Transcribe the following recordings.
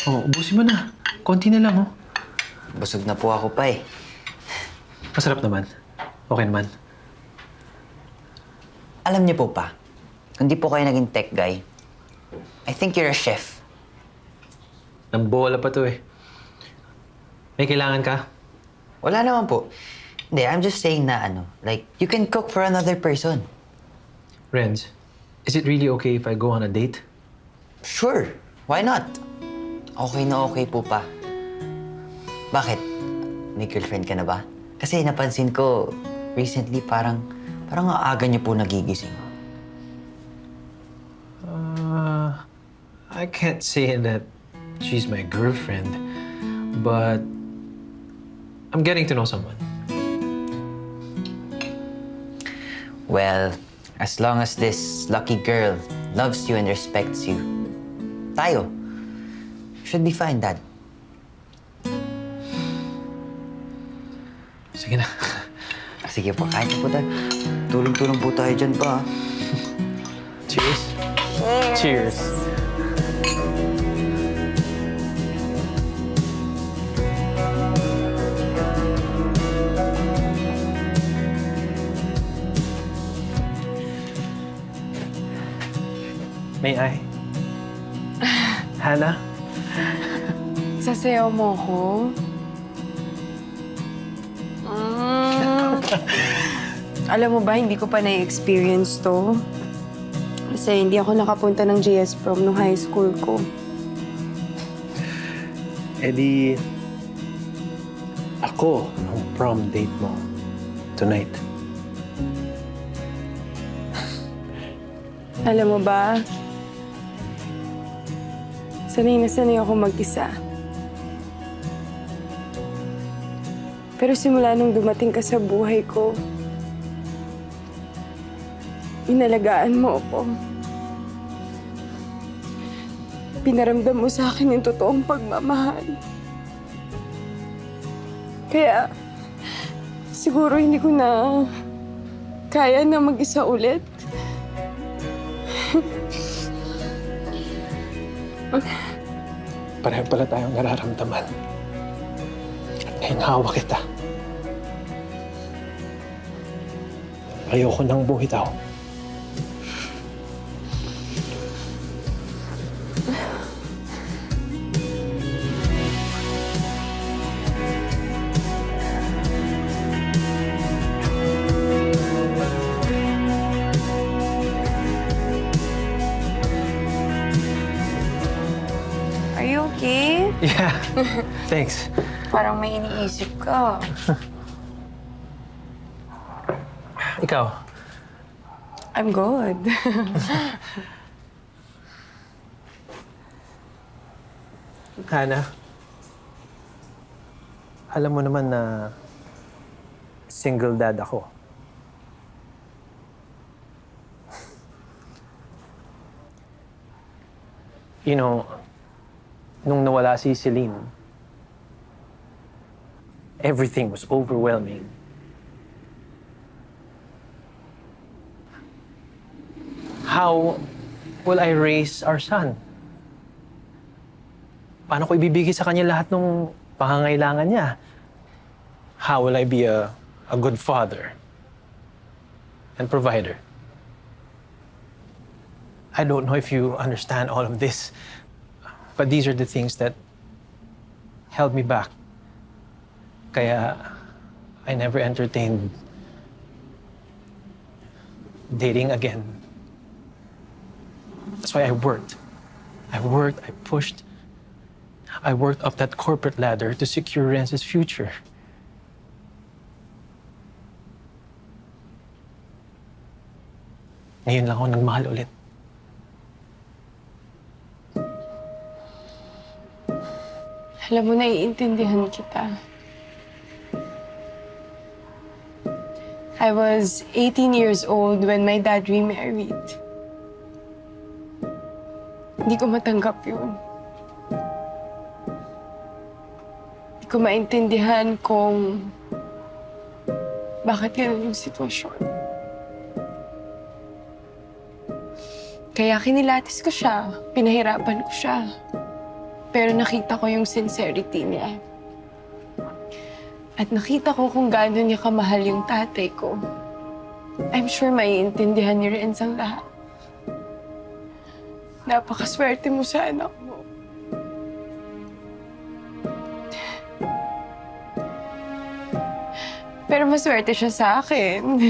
Oh, ubusin mo na. Konti na lang, oh. Busog na po ako pa eh. Masarap naman. Okay naman. Alam niyo po pa, kung di po kayo naging tech guy, I think you're a chef. Nambola pa to eh. May kailangan ka? Wala naman po. Hindi, I'm just saying na like, you can cook for another person. Renz, is it really okay if I go on a date? Sure, why not? Okay na okay po pa. Bakit? May girlfriend ka na ba? Kasi napansin ko, recently parang ang aga niyo po nagigising. I can't say that she's my girlfriend, but I'm getting to know someone. Well, as long as this lucky girl loves you and respects you, tayo, should be fine, Dad. Sige na. Sige po, kahit na po tayo. Tulong-tulong po tayo dyan pa. Cheers. Cheers. May I? Hannah? Sasayaw mo ko? Alam mo ba, hindi ko pa na-experience to. Kasi hindi ako nakapunta ng JS prom nung high school ko. Eh di, ako ang prom date mo tonight. Alam mo ba, sanay na sanay ako mag-isa. Pero simula nung dumating ka sa buhay ko, inalagaan mo ako. Pinaramdam mo sa akin yung totoong pagmamahal. Kaya, siguro hindi ko na kaya na mag-isa ulit. Pareho pala tayong nararamdaman. At ngayon hawa kita. Ayoko nang bumitaw. Are you okay? Yeah, thanks. Parang may iniisip ka. Ikaw? I'm good. Hannah, alam mo naman na single dad ako. You know, nung nawala si Celine, everything was overwhelming. How will I raise our son? Paano ko ibibigay sa kanya lahat ng pangangailangan niya? How will I be a good father and provider? I don't know if you understand all of this, but these are the things that held me back. Kaya I never entertained dating again. That's why I worked. I pushed. I worked up that corporate ladder to secure Renz's future. Ngayon lang ako nagmahal ulit. Alam mo, naiintindihan kita. I was 18 years old when my dad remarried. Hindi ko matanggap yun. Hindi ko maintindihan kung bakit ganun yung sitwasyon. Kaya kinilatis ko siya, pinahirapan ko siya. Pero nakita ko yung sincerity niya. At nakita ko kung gaano niya kamahal yung tatay ko. I'm sure maiintindihan ni Renz ang lahat. Napakaswerte mo sa anak mo. Pero maswerte siya sa akin.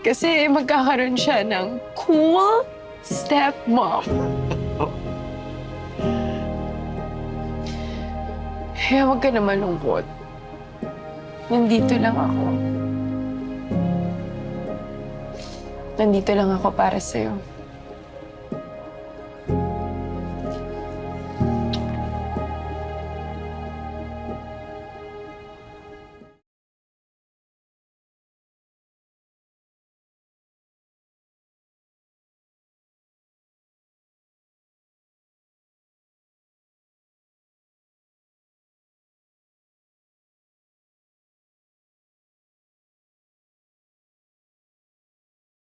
Kasi magkakaroon siya ng cool stepmom. Kaya huwag ka na malungkot. Nandito lang ako. Nandito lang ako para sa'yo.